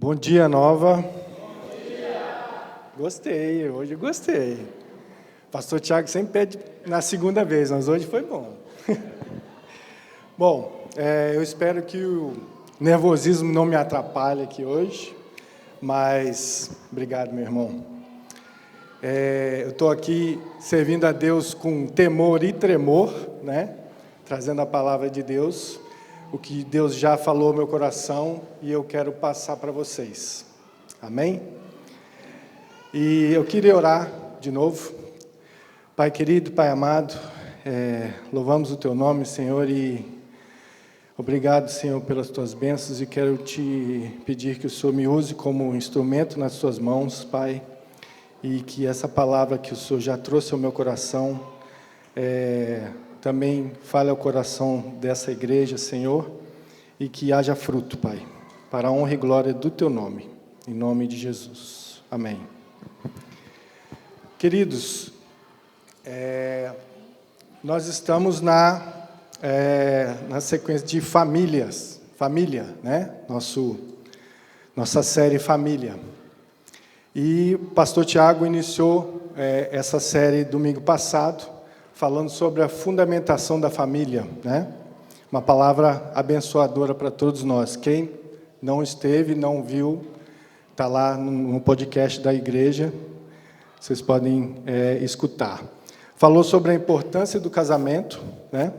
Bom dia, Nova. Bom dia. Gostei, hoje eu gostei. Pastor Tiago sempre pede na segunda vez, mas hoje foi bom. Bom, eu espero que o nervosismo não me atrapalhe aqui hoje, mas obrigado, meu irmão. Eu estou aqui servindo a Deus com temor e tremor, né? Trazendo a palavra de Deus, o que Deus já falou no meu coração e eu quero passar para vocês. Amém? E eu queria orar de novo. Pai querido, Pai amado, louvamos o Teu nome, Senhor, e obrigado, Senhor, pelas Tuas bênçãos, e quero Te pedir que o Senhor me use como instrumento nas Suas mãos, Pai, e que essa palavra que o Senhor já trouxe ao meu coração, também fale ao coração dessa igreja, Senhor, e que haja fruto, Pai, para a honra e glória do Teu nome, em nome de Jesus. Amém. Queridos, nós estamos na sequência de família, né? Nossa série Família. E o pastor Tiago iniciou essa série domingo passado, falando sobre a fundamentação da família, né? Uma palavra abençoadora para todos nós. Quem não esteve, não viu, está lá no podcast da igreja, vocês podem escutar. Falou sobre a importância do casamento, né?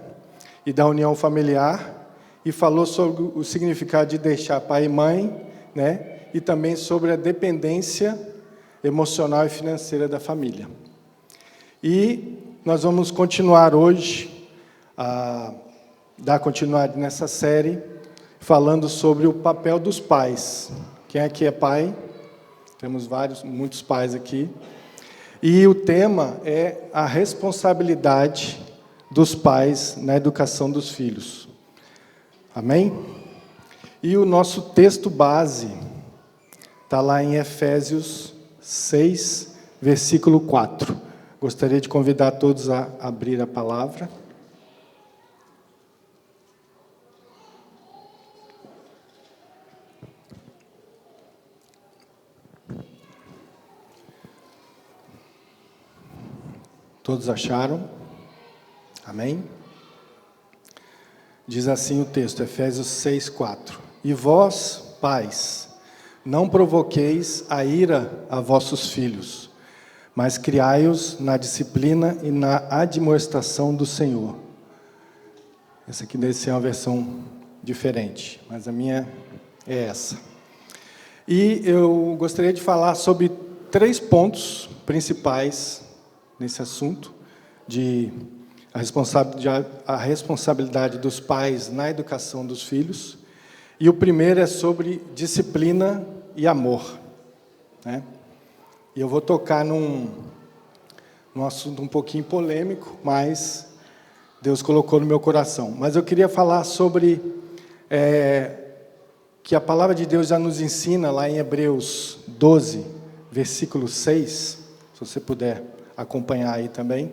E da união familiar, e falou sobre o significado de deixar pai e mãe, né? E também sobre a dependência emocional e financeira da família. E nós vamos continuar hoje, dar continuidade nessa série, falando sobre o papel dos pais. Quem aqui é pai? Temos muitos pais aqui. E o tema é a responsabilidade dos pais na educação dos filhos. Amém? E o nosso texto base está lá em Efésios 6, versículo 4. Gostaria de convidar todos a abrir a palavra. Todos acharam? Amém? Diz assim o texto, Efésios 6, 4. E vós, pais, não provoqueis a ira a vossos filhos, mas criai-os na disciplina e na admoestação do Senhor. Essa aqui deve ser uma versão diferente, mas a minha é essa. E eu gostaria de falar sobre 3 pontos principais nesse assunto, a responsabilidade dos pais na educação dos filhos. E o primeiro é sobre disciplina e amor, né? E eu vou tocar num assunto um pouquinho polêmico, mas Deus colocou no meu coração. Mas eu queria falar sobre que a palavra de Deus já nos ensina lá em Hebreus 12, versículo 6, se você puder acompanhar aí também,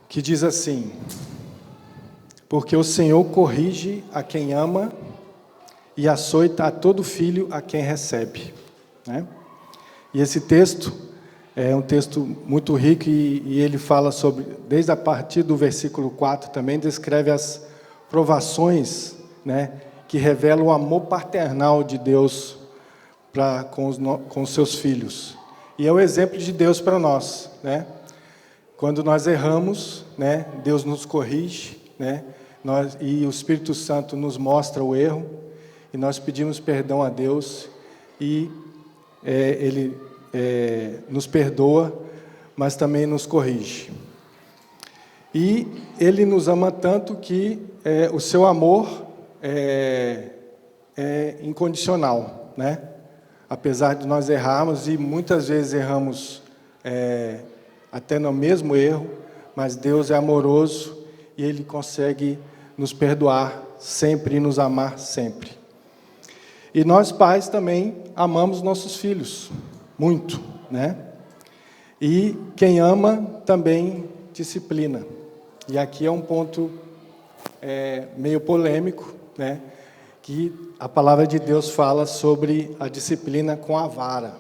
que diz assim: porque o Senhor corrige a quem ama e açoita a todo filho a quem recebe, né? E esse texto é um texto muito rico e ele fala sobre, desde a partir do versículo 4 também, descreve as provações, né, que revelam o amor paternal de Deus com os seus filhos. E é o exemplo de Deus para nós, né? Quando nós erramos, né, Deus nos corrige, né? E o Espírito Santo nos mostra o erro, e nós pedimos perdão a Deus, e Ele nos perdoa, mas também nos corrige. E Ele nos ama tanto que o seu amor é incondicional, né? Apesar de nós errarmos, e muitas vezes erramos até no mesmo erro, mas Deus é amoroso e Ele consegue nos perdoar sempre e nos amar sempre. E nós pais também amamos nossos filhos, muito, né? E quem ama também disciplina. E aqui é um ponto meio polêmico, né? que a palavra de Deus fala sobre a disciplina com a vara.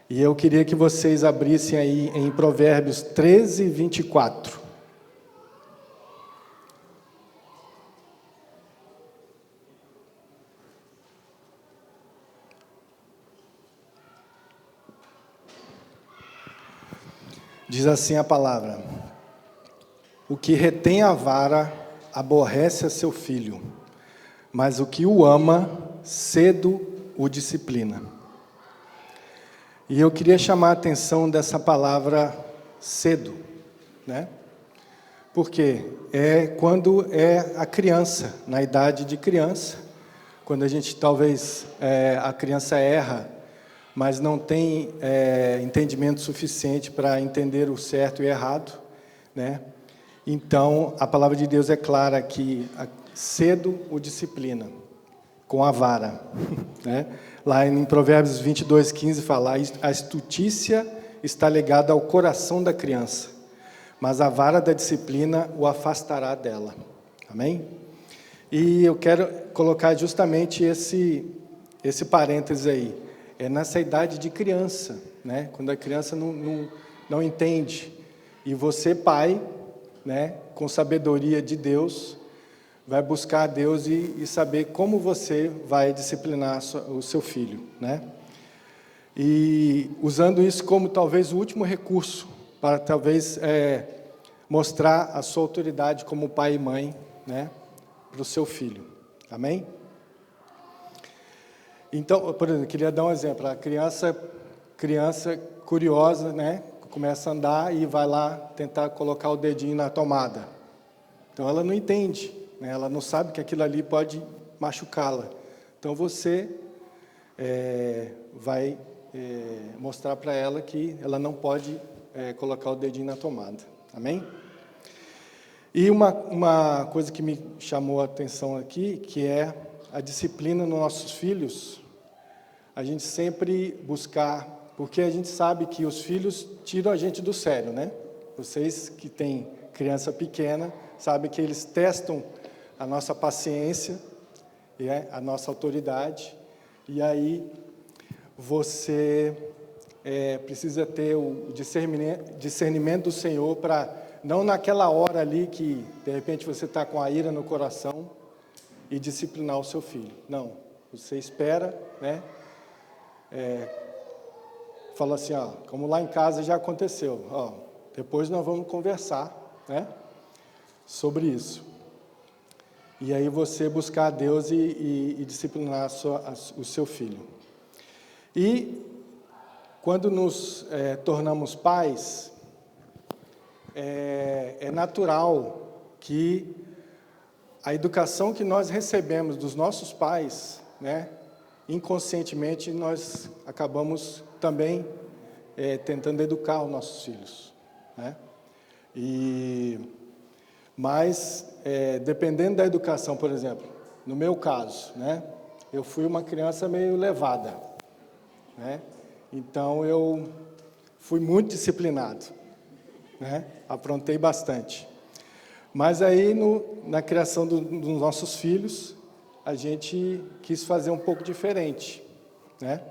E eu queria que vocês abrissem aí em Provérbios 13, 24. Diz assim a palavra: o que retém a vara aborrece a seu filho, mas o que o ama, cedo o disciplina. E eu queria chamar a atenção dessa palavra cedo, né? Porque é quando é a criança, na idade de criança, quando a gente talvez a criança erra, mas não tem entendimento suficiente para entender o certo e o errado, né? Então, a palavra de Deus é clara que cedo o disciplina, com a vara, né? Lá em Provérbios 22, 15 fala: a astutícia está ligada ao coração da criança, mas a vara da disciplina o afastará dela. Amém? E eu quero colocar justamente esse parêntese aí. É nessa idade de criança, né? Quando a criança não entende. E você, pai, né, com sabedoria de Deus, vai buscar a Deus e saber como você vai disciplinar o seu filho, né? E usando isso como talvez o último recurso para talvez mostrar a sua autoridade como pai e mãe, né, para o seu filho. Amém? Então, por exemplo, eu queria dar um exemplo. A criança curiosa, né, começa a andar e vai lá tentar colocar o dedinho na tomada. Então, ela não entende, né, ela não sabe que aquilo ali pode machucá-la. Então, você vai mostrar para ela que ela não pode colocar o dedinho na tomada. Amém? E uma coisa que me chamou a atenção aqui, que é a disciplina nos nossos filhos, a gente sempre buscar, porque a gente sabe que os filhos tiram a gente do sério, né? Vocês que têm criança pequena, sabem que eles testam a nossa paciência, a nossa autoridade, e aí você precisa ter o discernimento do Senhor para, não naquela hora ali que, de repente, você está com a ira no coração, e disciplinar o seu filho. Não, você espera, né? Fala assim, ó, como lá em casa já aconteceu, ó, depois nós vamos conversar, né, sobre isso. E aí você buscar a Deus e disciplinar o seu filho. E quando nos tornamos pais, é natural que a educação que nós recebemos dos nossos pais, né, inconscientemente nós acabamos também tentando educar os nossos filhos, né? Mas dependendo da educação, por exemplo, no meu caso, né, eu fui uma criança meio levada, né? Então eu fui muito disciplinado, né? Aprontei bastante. Mas aí, na criação dos nossos filhos, a gente quis fazer um pouco diferente, né?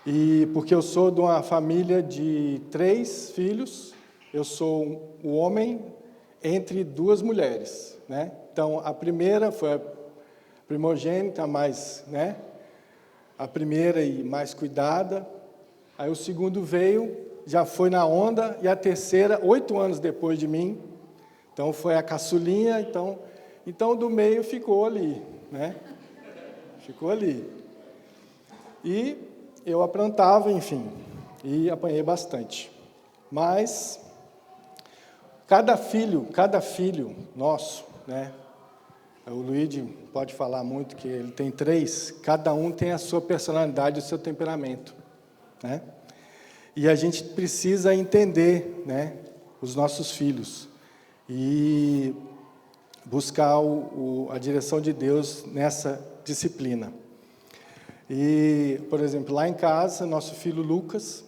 E porque eu sou de uma família de 3 filhos, eu sou o homem entre 2 mulheres, né? Então, a primeira foi a primogênita, mais, né? A primeira e mais cuidada. Aí o segundo veio, já foi na onda, e a terceira, 8 anos depois de mim. Então, foi a caçulinha, então do meio ficou ali, né? Ficou ali. E eu aprontava, enfim, e apanhei bastante. Mas, cada filho nosso, né? O Luigi pode falar muito que ele tem 3, cada um tem a sua personalidade, o seu temperamento, né? E a gente precisa entender, né, os nossos filhos e buscar a direção de Deus nessa disciplina. E, por exemplo, lá em casa, nosso filho Lucas,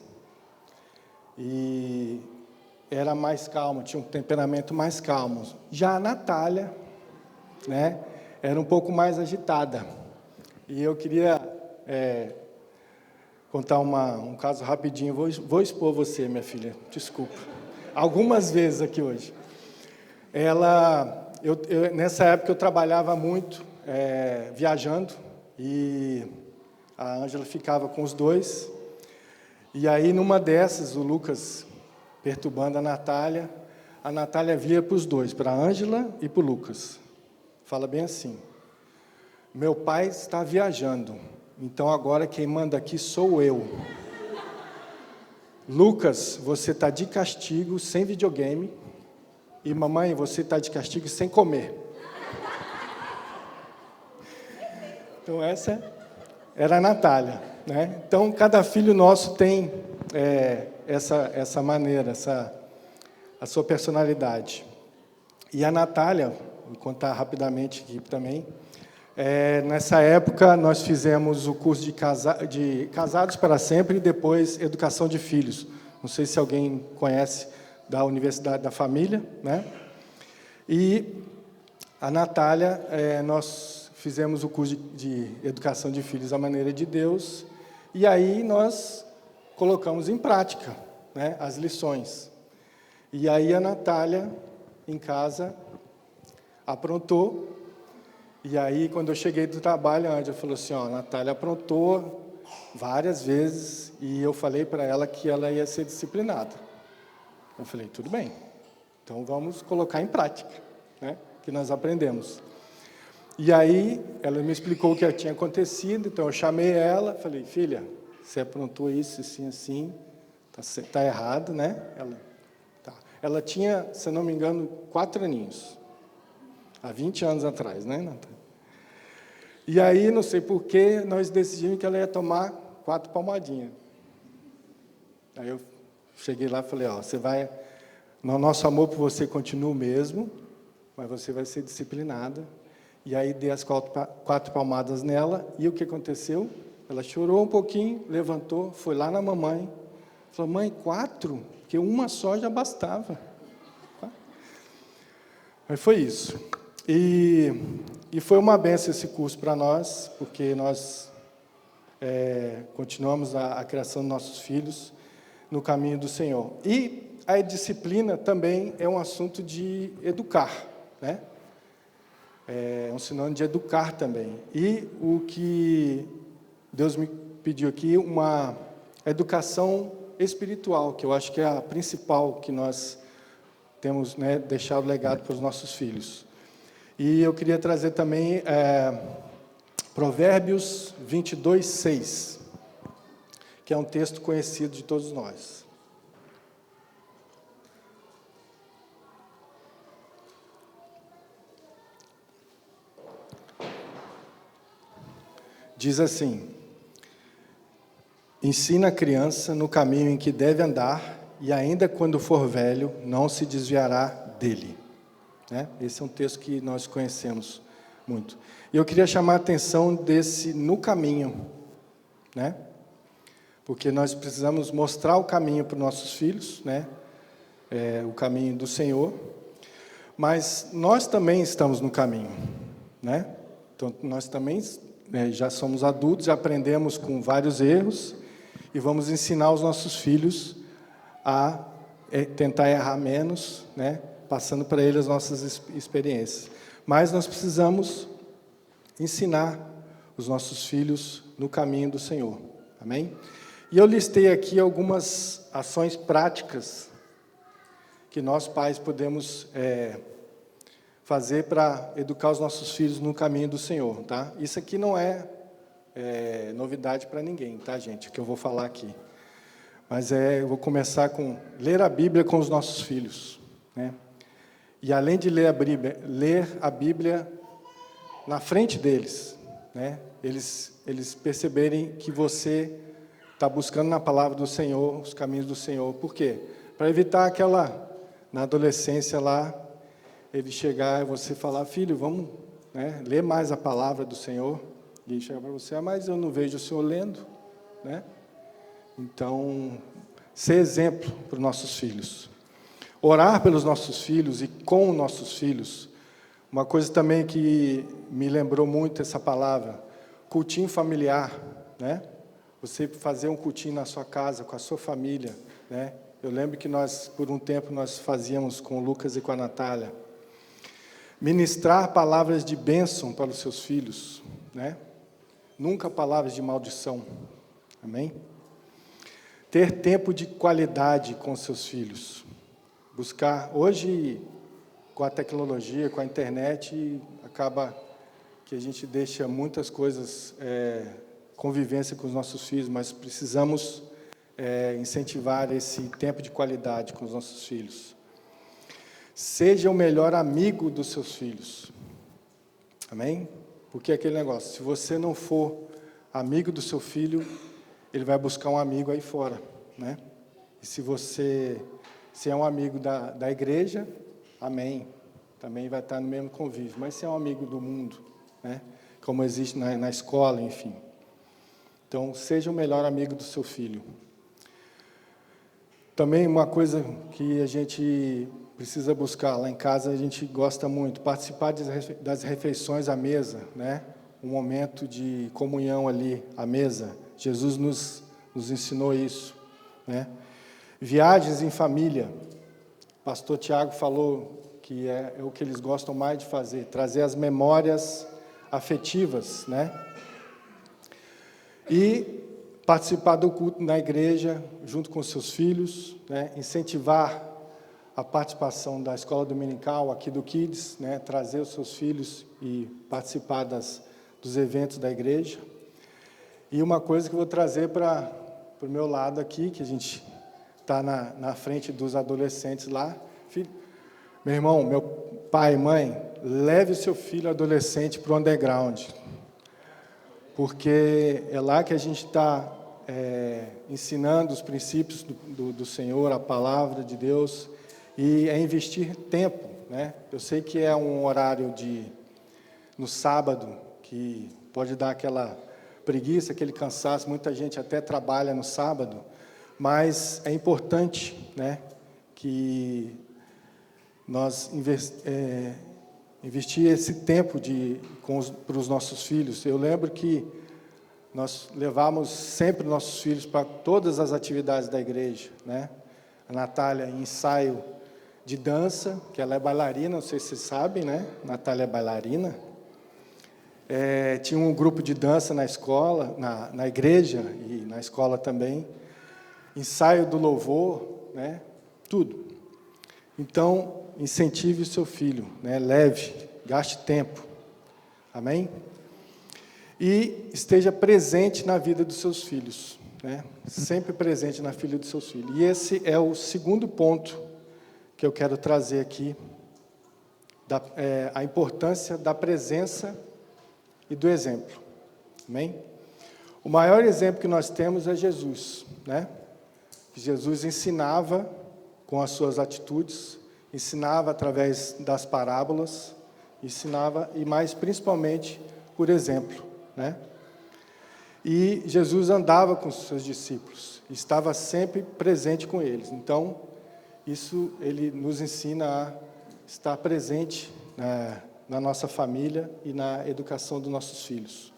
era mais calmo, tinha um temperamento mais calmo. Já a Natália, né, era um pouco mais agitada. E eu queria contar um caso rapidinho. Vou expor você, minha filha, desculpa. Algumas vezes aqui hoje. Nessa época eu trabalhava muito, viajando, e a Ângela ficava com os dois. E aí, numa dessas, o Lucas perturbando a Natália via para os dois, para a Ângela e para o Lucas. Fala bem assim: meu pai está viajando, então agora quem manda aqui sou eu. Lucas, você está de castigo sem videogame, e mamãe, você está de castigo sem comer. Então essa era a Natália, né? Então cada filho nosso tem essa maneira, a sua personalidade. E a Natália, vou contar rapidamente aqui também. Nessa época, nós fizemos o curso de Casados para Sempre e depois Educação de Filhos. Não sei se alguém conhece da Universidade da Família, né? E a Natália, nós fizemos o curso de Educação de Filhos à maneira de Deus, e aí nós colocamos em prática, né, as lições. E aí a Natália, em casa, aprontou. E aí, quando eu cheguei do trabalho, a Ângela falou assim, a Natália aprontou várias vezes, e eu falei para ela que ela ia ser disciplinada. Eu falei, tudo bem, então vamos colocar em prática, né, que nós aprendemos. E aí, ela me explicou o que tinha acontecido, então eu chamei ela, falei, filha, você aprontou isso, assim, assim, tá errado, né? Ela tinha, se eu não me engano, 4 aninhos. Há 20 anos atrás, né, Natália? E aí, não sei porquê, nós decidimos que ela ia tomar 4 palmadinhas. Aí eu cheguei lá e falei, você vai... Nosso amor por você continua o mesmo, mas você vai ser disciplinada. E aí dei as 4 palmadas nela, e o que aconteceu? Ela chorou um pouquinho, levantou, foi lá na mamãe, falou, mãe, 4? Porque uma só já bastava. Mas foi isso. E foi uma bênção esse curso para nós, porque nós continuamos a criação dos nossos filhos no caminho do Senhor. E a disciplina também é um assunto de educar, né? É um sinônimo de educar também. E o que Deus me pediu aqui, uma educação espiritual, que eu acho que é a principal que nós temos, né, deixado legado para os nossos filhos. E eu queria trazer também Provérbios 22, 6, que é um texto conhecido de todos nós. Diz assim, ensina a criança no caminho em que deve andar, e ainda quando for velho, não se desviará dele. Né? Esse é um texto que nós conhecemos muito. E eu queria chamar a atenção desse no caminho, né? Porque nós precisamos mostrar o caminho para os nossos filhos, né? O caminho do Senhor, mas nós também estamos no caminho, né? Então, nós também já somos adultos, já aprendemos com vários erros, e vamos ensinar os nossos filhos a tentar errar menos, né? Passando para eles as nossas experiências. Mas nós precisamos ensinar os nossos filhos no caminho do Senhor. Amém? E eu listei aqui algumas ações práticas que nós, pais, podemos fazer para educar os nossos filhos no caminho do Senhor. Tá? Isso aqui não é novidade para ninguém, tá, gente? O que eu vou falar aqui. Mas eu vou começar com ler a Bíblia com os nossos filhos, né? E além de ler a Bíblia na frente deles, né? Eles perceberem que você está buscando na palavra do Senhor, os caminhos do Senhor. Por quê? Para evitar na adolescência lá, ele chegar e você falar, filho, vamos, né, ler mais a palavra do Senhor. E ele chegar para você, mas eu não vejo o Senhor lendo, né? Então, ser exemplo para os nossos filhos. Orar pelos nossos filhos e com nossos filhos, Uma coisa também que me lembrou muito essa palavra, cultinho familiar, né? Você fazer um cultinho na sua casa, com a sua família, né? Eu lembro que nós, por um tempo, nós fazíamos com o Lucas e com a Natália. Ministrar palavras de bênção para os seus filhos, né? Nunca palavras de maldição, amém? Ter tempo de qualidade com seus filhos. Buscar, hoje, com a tecnologia, com a internet, acaba que a gente deixa muitas coisas, convivência com os nossos filhos, mas precisamos incentivar esse tempo de qualidade com os nossos filhos. Seja o melhor amigo dos seus filhos. Amém? Porque é aquele negócio, se você não for amigo do seu filho, ele vai buscar um amigo aí fora, né? E se é um amigo da igreja, amém, também vai estar no mesmo convívio. Mas se é um amigo do mundo, né? Como existe na escola, enfim. Então, seja o melhor amigo do seu filho. Também uma coisa que a gente precisa buscar, lá em casa a gente gosta muito, participar das refeições à mesa, né? Um momento de comunhão ali, à mesa. Jesus nos ensinou isso, né? Viagens em família. O pastor Tiago falou que é o que eles gostam mais de fazer, trazer as memórias afetivas, né? E participar do culto na igreja, junto com seus filhos, né? Incentivar a participação da escola dominical, aqui do Kids, né? Trazer os seus filhos e participar dos eventos da igreja. E uma coisa que eu vou trazer para o meu lado aqui, que a gente está na frente dos adolescentes lá. Filho, meu irmão, meu pai, mãe, leve o seu filho adolescente para o underground, porque é lá que a gente está ensinando os princípios do Senhor, a palavra de Deus, e é investir tempo, né? Eu sei que é um horário no sábado, que pode dar aquela preguiça, aquele cansaço, muita gente até trabalha no sábado, mas é importante, né, que nós investir esse tempo para os nossos filhos. Eu lembro que nós levamos sempre nossos filhos para todas as atividades da igreja, né? A Natália em ensaio de dança, que ela é bailarina, não sei se vocês sabem, né? A Natália é bailarina. Tinha um grupo de dança na escola, na igreja e na escola também. Ensaio do louvor, né? Tudo. Então, incentive o seu filho, né? Leve, gaste tempo. Amém? E esteja presente na vida dos seus filhos, né? Sempre presente na vida dos seus filhos. E esse é o segundo ponto que eu quero trazer aqui, a importância da presença e do exemplo. Amém? O maior exemplo que nós temos é Jesus, né? Jesus ensinava com as suas atitudes, ensinava através das parábolas, ensinava, e mais principalmente por exemplo, né? E Jesus andava com os seus discípulos, estava sempre presente com eles. Então, isso ele nos ensina a estar presente na nossa família e na educação dos nossos filhos.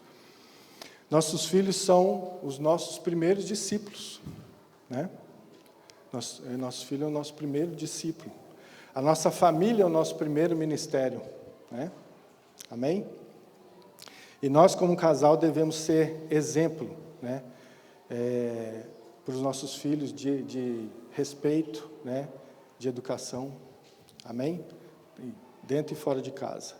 Nossos filhos são os nossos primeiros discípulos, né? Nosso filho é o nosso primeiro discípulo. A nossa família é o nosso primeiro ministério, né? Amém? E nós, como casal, devemos ser exemplo, né? Para os nossos filhos de respeito, né? De educação. Amém? Dentro e fora de casa.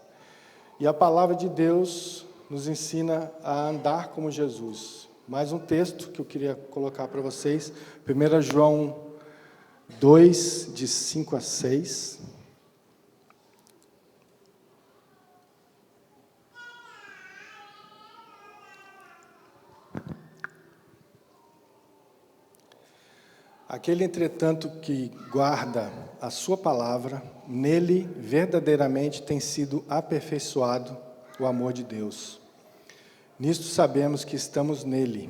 E a palavra de Deus nos ensina a andar como Jesus. Mais um texto que eu queria colocar para vocês. 1 João 2, de 5 a 6. Aquele, entretanto, que guarda a sua palavra, nele verdadeiramente tem sido aperfeiçoado o amor de Deus. Nisto sabemos que estamos nele.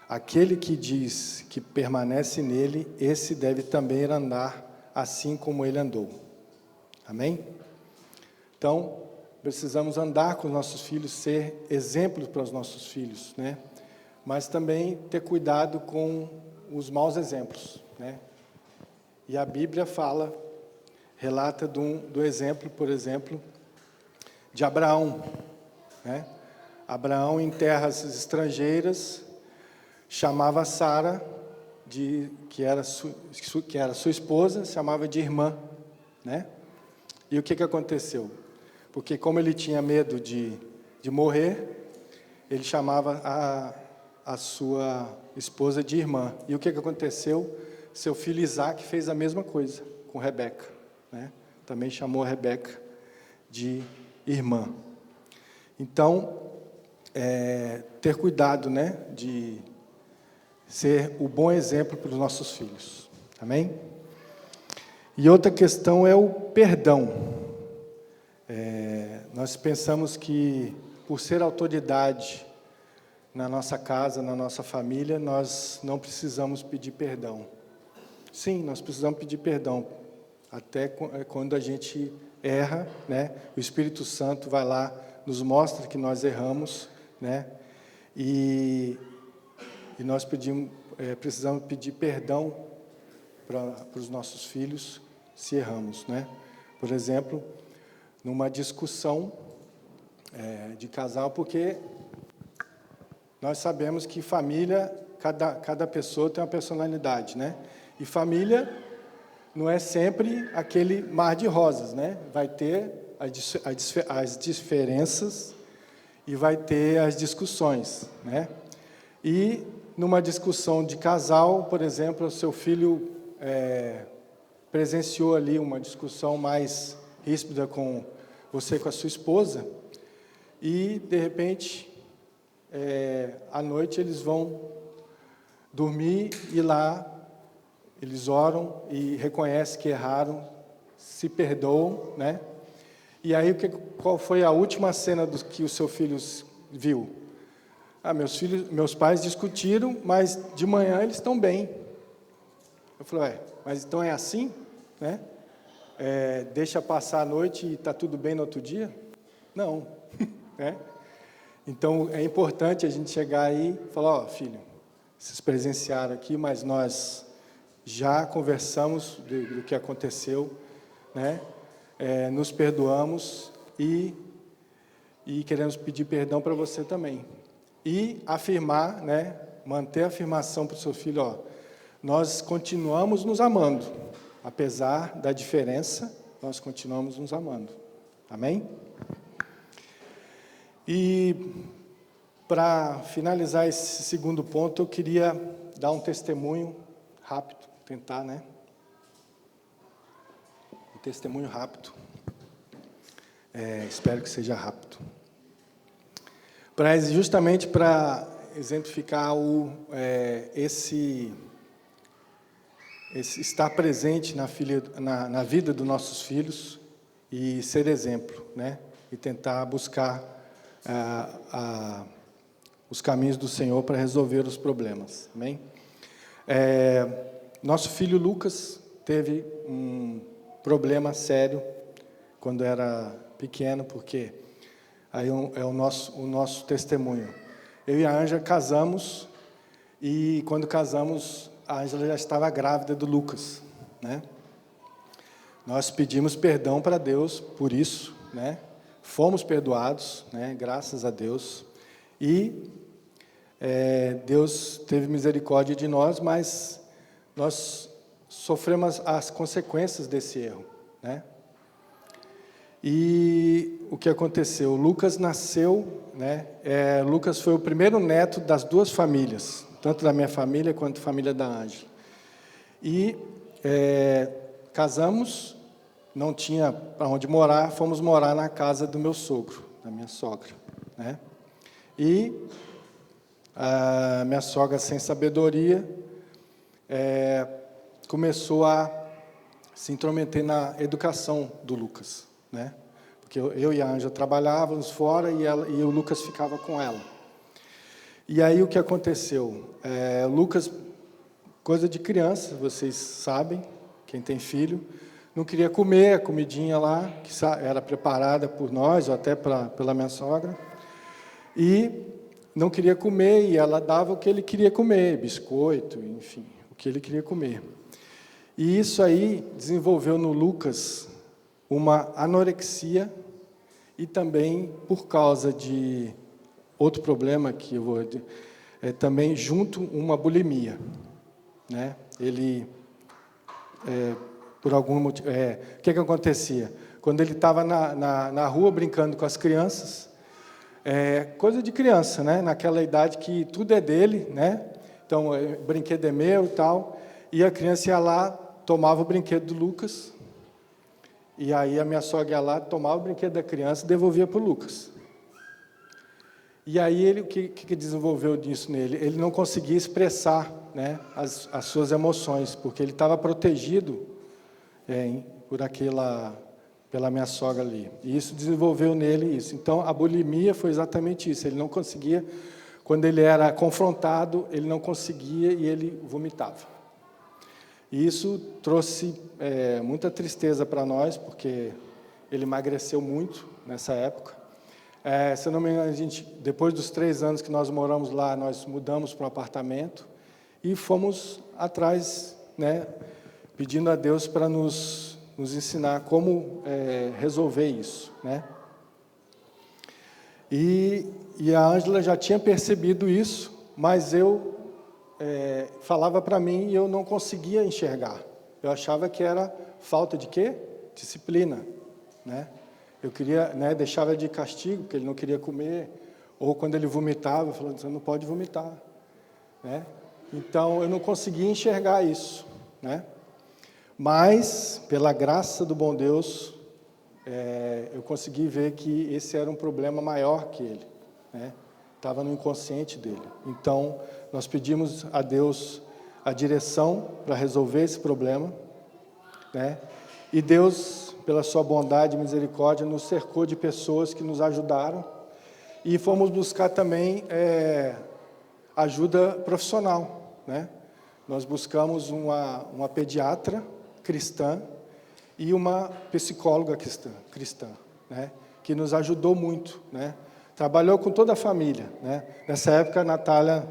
Aquele que diz que permanece nele, esse deve também andar assim como ele andou. Amém? Então, precisamos andar com os nossos filhos, ser exemplos para os nossos filhos, né? Mas também ter cuidado com os maus exemplos, né? E a Bíblia relata do exemplo, por exemplo, de Abraão, né? Abraão, em terras estrangeiras, chamava Sara, que era sua esposa, chamava de irmã, né? E o que aconteceu? Porque como ele tinha medo de morrer, ele chamava a sua esposa de irmã. E o que aconteceu? Seu filho Isaac fez a mesma coisa com Rebeca, né? Também chamou Rebeca de irmã. Então, ter cuidado, né, de ser o bom exemplo para os nossos filhos. Amém? E outra questão é o perdão. Nós pensamos que, por ser autoridade na nossa casa, na nossa família, nós não precisamos pedir perdão. Sim, nós precisamos pedir perdão. Até quando a gente erra, né? O Espírito Santo vai lá, nos mostra que nós erramos, né? E nós precisamos pedir perdão para os nossos filhos se erramos, né? Por exemplo, numa discussão de casal, porque nós sabemos que família, cada pessoa tem uma personalidade, né? E família não é sempre aquele mar de rosas, né? Vai ter as diferenças e vai ter as discussões, né? E numa discussão de casal, por exemplo, o seu filho presenciou ali uma discussão mais ríspida com você, com a sua esposa, e, de repente, à noite eles vão dormir e lá eles oram e reconhecem que erraram, se perdoam, né? E aí, qual foi a última cena que o seu filho viu? Meus pais discutiram, mas de manhã eles estão bem. Eu falei, mas então é assim, né? Deixa passar a noite e está tudo bem no outro dia? Não, né? Então, é importante a gente chegar aí e falar, filho, vocês presenciaram aqui, mas nós já conversamos do que aconteceu, né? Nos perdoamos e queremos pedir perdão para você também. E afirmar, né? Manter a afirmação para o seu filho, nós continuamos nos amando, apesar da diferença, nós continuamos nos amando. Amém? E, para finalizar esse segundo ponto, eu queria dar um testemunho rápido, tentar, né? Um testemunho rápido. Espero que seja rápido. Justamente para exemplificar esse estar presente na vida dos nossos filhos e ser exemplo, né? E tentar buscar os caminhos do Senhor para resolver os problemas. Amém? Nosso filho Lucas teve um problema sério quando era pequeno, porque aí o nosso testemunho. Eu e a Ângela casamos, e quando casamos, a Ângela já estava grávida do Lucas, né? Nós pedimos perdão para Deus por isso, né? Fomos perdoados, né? Graças a Deus. E Deus teve misericórdia de nós, mas nós sofremos as consequências desse erro, né? E o que aconteceu? Lucas nasceu, né? Lucas foi o primeiro neto das duas famílias, tanto da minha família quanto da família da Ângela. E casamos, não tinha para onde morar, fomos morar na casa do meu sogro, da minha sogra, né? E a minha sogra, sem sabedoria, começou a se intrometer na educação do Lucas, né? Porque eu e a Ângela trabalhávamos fora e o Lucas ficava com ela. E aí o que aconteceu? Lucas, coisa de criança, vocês sabem, quem tem filho, não queria comer a comidinha lá, que era preparada por nós, ou até pela minha sogra, e não queria comer, e ela dava o que ele queria comer, biscoito, enfim, o que ele queria comer. E isso aí desenvolveu no Lucas uma anorexia, e também por causa de outro problema que eu vou... também junto uma bulimia, né? Ele, por algum motivo... o que acontecia? Quando ele estava na rua brincando com as crianças, coisa de criança, né? Naquela idade que tudo é dele, né? Então, o brinquedo é meu e tal, e a criança ia lá, tomava o brinquedo do Lucas, e aí a minha sogra ia lá, tomava o brinquedo da criança e devolvia para o Lucas. E aí ele, o que desenvolveu disso nele? Ele não conseguia expressar, né, as suas emoções, porque ele estava protegido pela minha sogra ali. E isso desenvolveu nele isso. Então, a bulimia foi exatamente isso. Ele não conseguia, quando ele era confrontado, ele não conseguia e ele vomitava. E isso trouxe muita tristeza para nós, porque ele emagreceu muito nessa época. Se eu não me engano, depois dos 3 anos que nós moramos lá, nós mudamos para um apartamento e fomos atrás, né, pedindo a Deus para nos ensinar como resolver isso, né? E a Ângela já tinha percebido isso, mas eu falava para mim e eu não conseguia enxergar. Eu achava que era falta de quê? Disciplina, né? Eu queria, né, deixava de castigo, porque ele não queria comer, ou quando ele vomitava, eu falava, você não pode vomitar, né? Então, eu não conseguia enxergar isso, né? Mas, pela graça do bom Deus, eu consegui ver que esse era um problema maior que ele, né? Estava no inconsciente dele. Então, nós pedimos a Deus a direção para resolver esse problema, né? E Deus, pela sua bondade e misericórdia, nos cercou de pessoas que nos ajudaram, e fomos buscar também ajuda profissional, né? Nós buscamos uma pediatra cristã e uma psicóloga cristã, né? Que nos ajudou muito, né? Trabalhou com toda a família, né? Nessa época, a Natália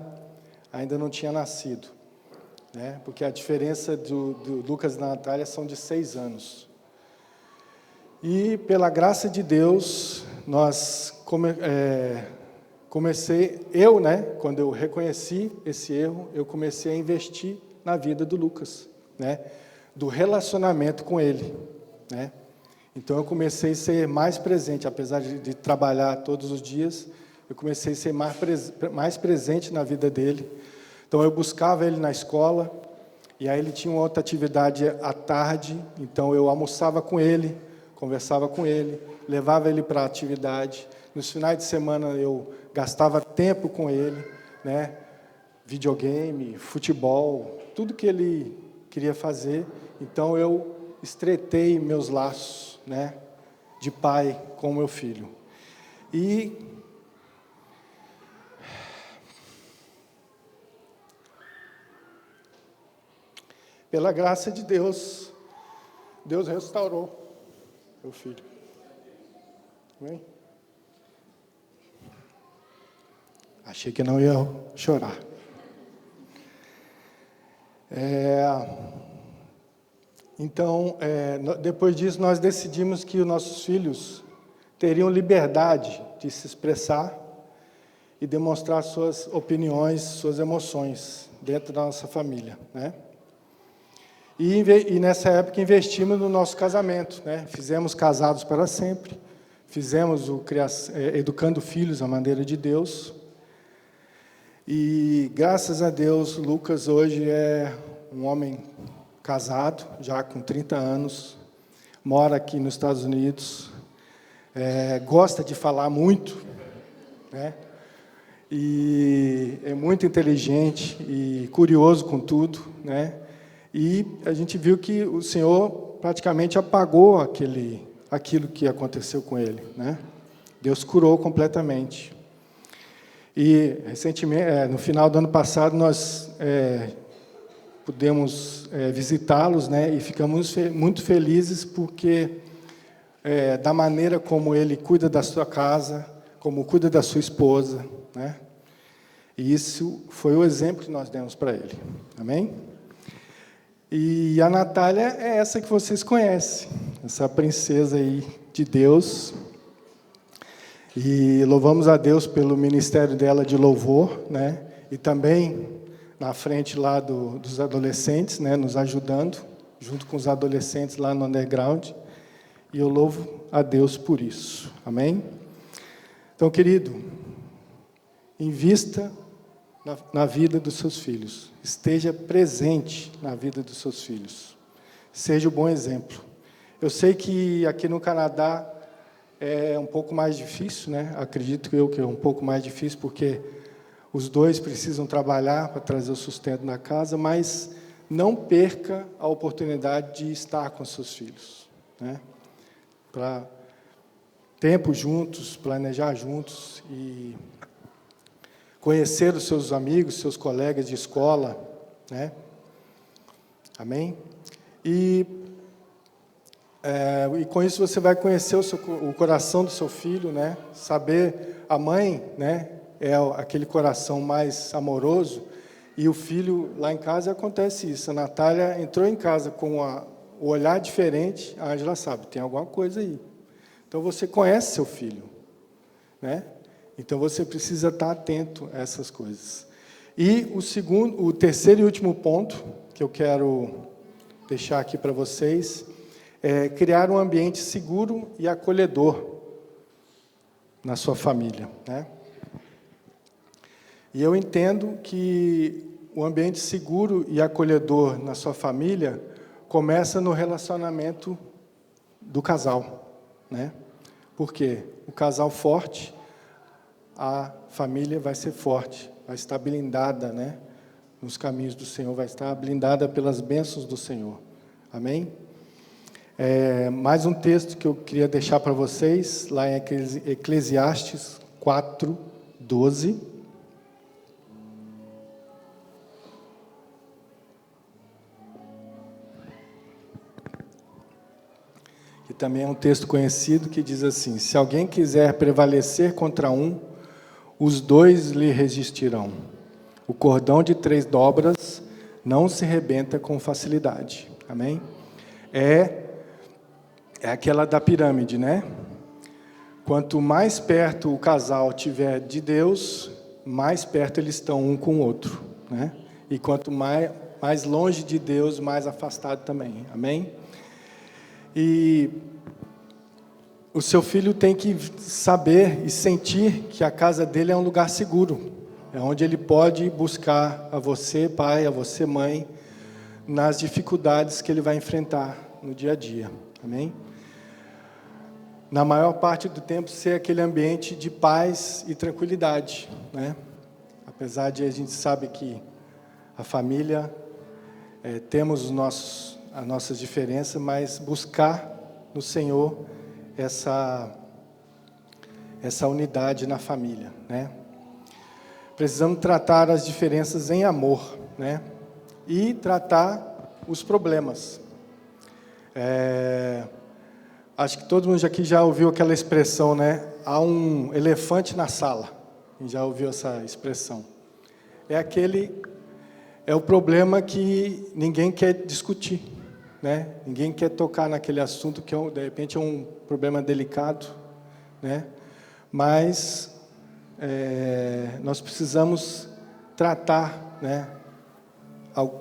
ainda não tinha nascido, né? Porque a diferença do Lucas e da Natália são de 6 anos. E, pela graça de Deus, quando eu reconheci esse erro, eu comecei a investir na vida do Lucas, né? Do relacionamento com ele, né? Então, eu comecei a ser mais presente, apesar de trabalhar todos os dias, eu comecei a ser mais presente na vida dele. Então, eu buscava ele na escola, e aí ele tinha uma outra atividade à tarde, então eu almoçava com ele, conversava com ele, levava ele para a atividade. Nos finais de semana, eu gastava tempo com ele, né? Videogame, futebol, tudo que ele queria fazer. Então, eu estreitei meus laços, né, de pai com o meu filho. E pela graça de Deus, Deus restaurou meu filho. Amém? Achei que não ia chorar. Então, depois disso, nós decidimos que os nossos filhos teriam liberdade de se expressar e demonstrar suas opiniões, suas emoções dentro da nossa família, né? E nessa época investimos no nosso casamento, né? Fizemos Casados para Sempre, fizemos Educando Filhos à Maneira de Deus. E, graças a Deus, Lucas hoje é um homem casado, já com 30 anos, mora aqui nos Estados Unidos, gosta de falar muito, né? E é muito inteligente e curioso com tudo, né? E a gente viu que o Senhor praticamente apagou aquilo que aconteceu com ele, né? Deus curou completamente. E, recentemente, no final do ano passado, nós pudemos visitá-los, né? E ficamos muito felizes porque da maneira como ele cuida da sua casa, como cuida da sua esposa, né? E isso foi o exemplo que nós demos para ele. Amém? E a Natália é essa que vocês conhecem, essa princesa aí de Deus. E louvamos a Deus pelo ministério dela de louvor, né? E também na frente lá dos adolescentes, né? Nos ajudando, junto com os adolescentes lá no underground. E eu louvo a Deus por isso. Amém? Então, querido, invista na vida dos seus filhos. Esteja presente na vida dos seus filhos. Seja o bom exemplo. Eu sei que aqui no Canadá é um pouco mais difícil, né? Acredito eu que é um pouco mais difícil, porque os dois precisam trabalhar para trazer o sustento na casa, mas não perca a oportunidade de estar com seus filhos, né? Para tempo juntos, planejar juntos e conhecer os seus amigos, seus colegas de escola, né? Amém? E com isso você vai conhecer o coração do seu filho, né? Saber, a mãe, né? É aquele coração mais amoroso, e o filho, lá em casa, acontece isso. A Natália entrou em casa com o olhar diferente, a Ângela sabe, tem alguma coisa aí. Então, você conhece seu filho, né? Então, você precisa estar atento a essas coisas. E o terceiro e último ponto que eu quero deixar aqui para vocês é criar um ambiente seguro e acolhedor na sua família, né? E eu entendo que o ambiente seguro e acolhedor na sua família começa no relacionamento do casal, né? Porque o casal forte, a família vai ser forte, vai estar blindada, né? Nos caminhos do Senhor, vai estar blindada pelas bênçãos do Senhor. Amém? Mais um texto que eu queria deixar para vocês, lá em Eclesiastes 4:12. Que também é um texto conhecido, que diz assim: se alguém quiser prevalecer contra um, os dois lhe resistirão. O cordão de 3 dobras não se rebenta com facilidade. Amém? É aquela da pirâmide, né? Quanto mais perto o casal tiver de Deus, mais perto eles estão um com o outro, né? E quanto mais longe de Deus, mais afastado também. Amém? E o seu filho tem que saber e sentir que a casa dele é um lugar seguro, é onde ele pode buscar a você, pai, a você, mãe, nas dificuldades que ele vai enfrentar no dia a dia. Amém? Na maior parte do tempo, ser aquele ambiente de paz e tranquilidade, né? Apesar de a gente sabe que a família, temos as nossas diferenças, mas buscar no Senhor essa unidade na família, né? Precisamos tratar as diferenças em amor, né? E tratar os problemas. Acho que todo mundo aqui já ouviu aquela expressão, né? Há um elefante na sala. Quem já ouviu essa expressão? É o problema que ninguém quer discutir, né? Ninguém quer tocar naquele assunto que de repente é um problema delicado, né? Mas nós precisamos tratar, né,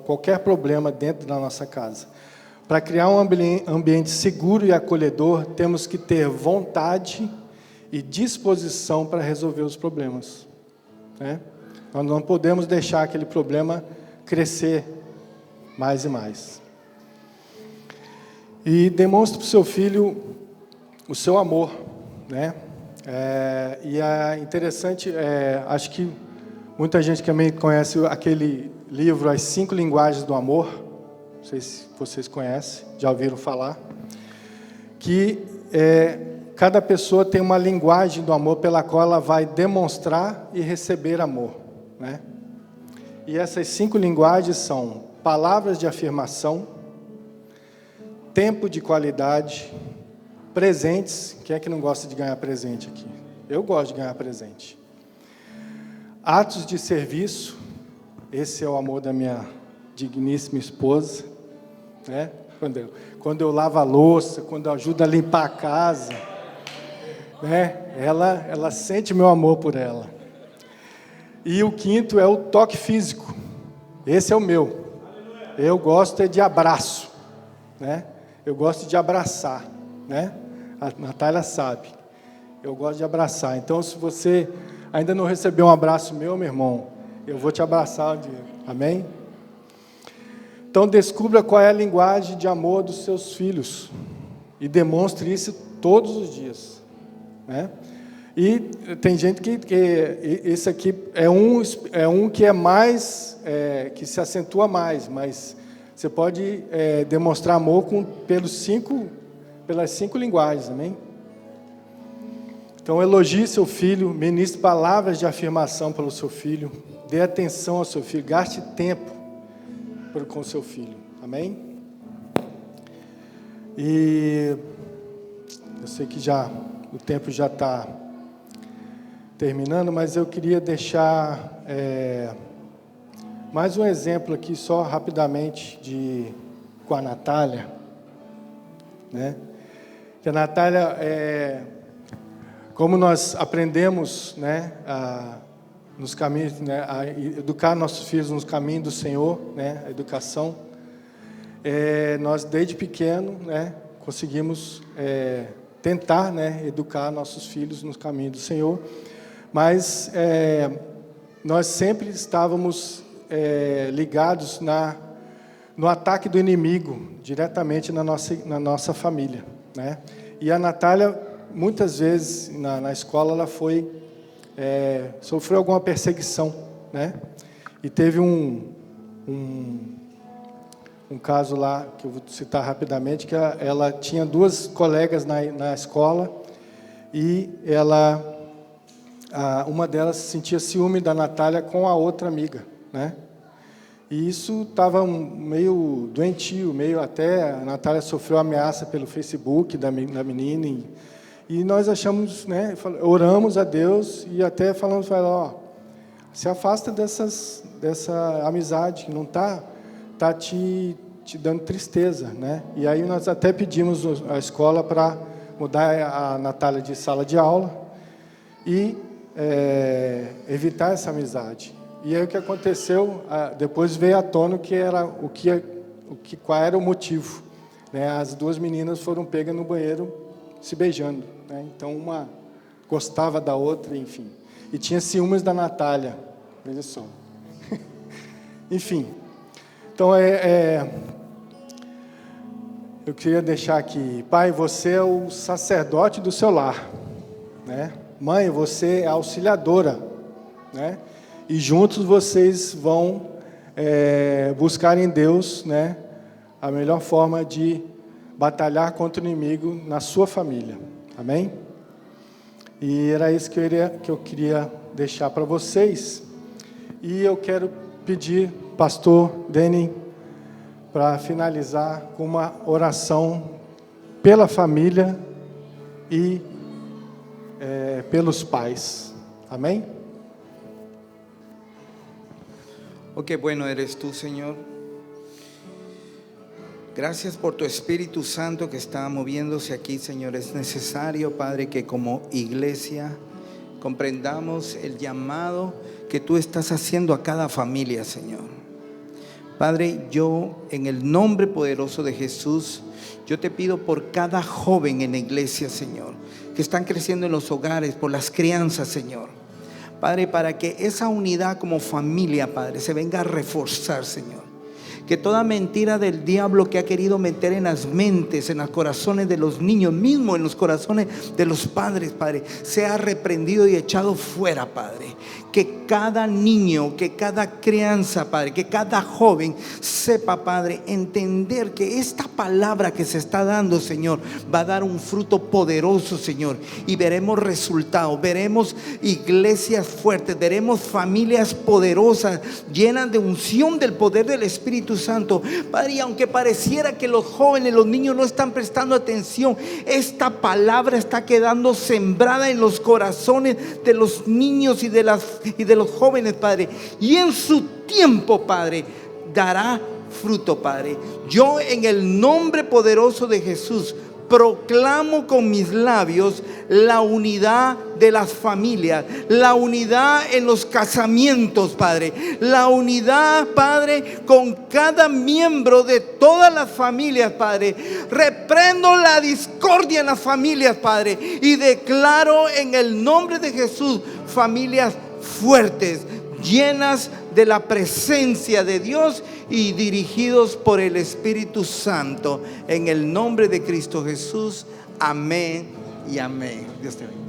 qualquer problema dentro da nossa casa. Para criar um ambiente seguro e acolhedor, temos que ter vontade e disposição para resolver os problemas, né? Nós não podemos deixar aquele problema crescer mais e mais. E demonstre para o seu filho o seu amor, né? E é interessante, acho que muita gente também conhece aquele livro, As 5 Linguagens do Amor. Não sei se vocês conhecem, já ouviram falar. Que cada pessoa tem uma linguagem do amor pela qual ela vai demonstrar e receber amor, né? E essas 5 linguagens são palavras de afirmação, tempo de qualidade, presentes. Quem é que não gosta de ganhar presente aqui? Eu gosto de ganhar presente. Atos de serviço, esse é o amor da minha digníssima esposa, né? Quando eu lavo a louça, quando eu ajudo a limpar a casa, né? Ela sente meu amor por ela. E o quinto é o toque físico. Esse é o meu. Eu gosto de abraço, né? Eu gosto de abraçar, né? A Natália sabe. Eu gosto de abraçar. Então, se você ainda não recebeu um abraço meu irmão, eu vou te abraçar um dia. Amém? Então, descubra qual é a linguagem de amor dos seus filhos e demonstre isso todos os dias, né? E tem gente que esse aqui é um que é mais, que se acentua mais, mas você pode demonstrar amor pelas 5 linguagens, amém? Então, elogie seu filho, ministre palavras de afirmação pelo seu filho, dê atenção ao seu filho, gaste tempo com seu filho, amém? E eu sei que o tempo já está terminando, mas eu queria deixar mais um exemplo aqui, só rapidamente, com a Natália, né? Que a Natália, como nós aprendemos, né, nos caminhos, né, a educar nossos filhos nos caminhos do Senhor, né, a educação, nós desde pequeno, né, conseguimos tentar, né, educar nossos filhos nos caminhos do Senhor, mas nós sempre estávamos ligados no ataque do inimigo, diretamente na nossa família, né? E a Natália, muitas vezes, na escola, ela sofreu alguma perseguição, né? E teve um caso lá, que eu vou citar rapidamente, que ela tinha 2 colegas na escola, e uma delas sentia ciúme da Natália com a outra amiga, né? E isso estava meio doentio, até a Natália sofreu ameaça pelo Facebook da menina, e nós achamos, né, oramos a Deus e até falamos para ela, ó, se afasta dessa amizade que não está te dando tristeza, né? E aí nós até pedimos à escola para mudar a Natália de sala de aula e evitar essa amizade. E aí o que aconteceu? Depois veio à tona qual era o motivo, né? As 2 meninas foram pegas no banheiro se beijando, né? Então uma gostava da outra, enfim, e tinha ciúmes da Natália, veja só. Enfim, então eu queria deixar aqui, pai, você é o sacerdote do seu lar, né? Mãe, você é a auxiliadora, né? E juntos vocês vão buscar em Deus, né, a melhor forma de batalhar contra o inimigo na sua família. Amém? E era isso que eu queria deixar para vocês. E eu quero pedir, pastor Deni, para finalizar com uma oração pela família e pelos pais. Amém? Oh, qué bueno eres tú, Señor. Gracias por tu Espíritu Santo que está moviéndose aquí, Señor. Es necesario, Padre, que como iglesia comprendamos el llamado que tú estás haciendo a cada familia, Señor. Padre, yo en el nombre poderoso de Jesús, yo te pido por cada joven en la iglesia, Señor, que están creciendo en los hogares, por las crianzas, Señor. Padre, para que esa unidad como familia, Padre, se venga a reforzar, Señor. Que toda mentira del diablo que ha querido meter en las mentes, en los corazones de los niños, mismo en los corazones de los padres, Padre, sea reprendido y echado fuera, Padre. Que cada niño, que cada crianza, Padre, que cada joven sepa, Padre, entender que esta palabra que se está dando, Señor, va a dar un fruto poderoso, Señor, y veremos resultados, veremos iglesias fuertes, veremos familias poderosas, llenas de unción del poder del Espíritu Santo, Padre. Y aunque pareciera que los jóvenes, los niños no están prestando atención, esta palabra está quedando sembrada en los corazones de los niños y de los jóvenes, Padre, y en su tiempo, Padre, dará fruto, Padre. Yo, en el nombre poderoso de Jesús, proclamo con mis labios la unidad de las familias, la unidad en los casamientos, Padre, la unidad, Padre, con cada miembro de todas las familias, Padre. Reprendo la discordia en las familias, Padre, y declaro en el nombre de Jesús familias fuertes, llenas de la presencia de Dios y dirigidos por el Espíritu Santo, en el nombre de Cristo Jesús. Amén y amén. Dios te bendiga.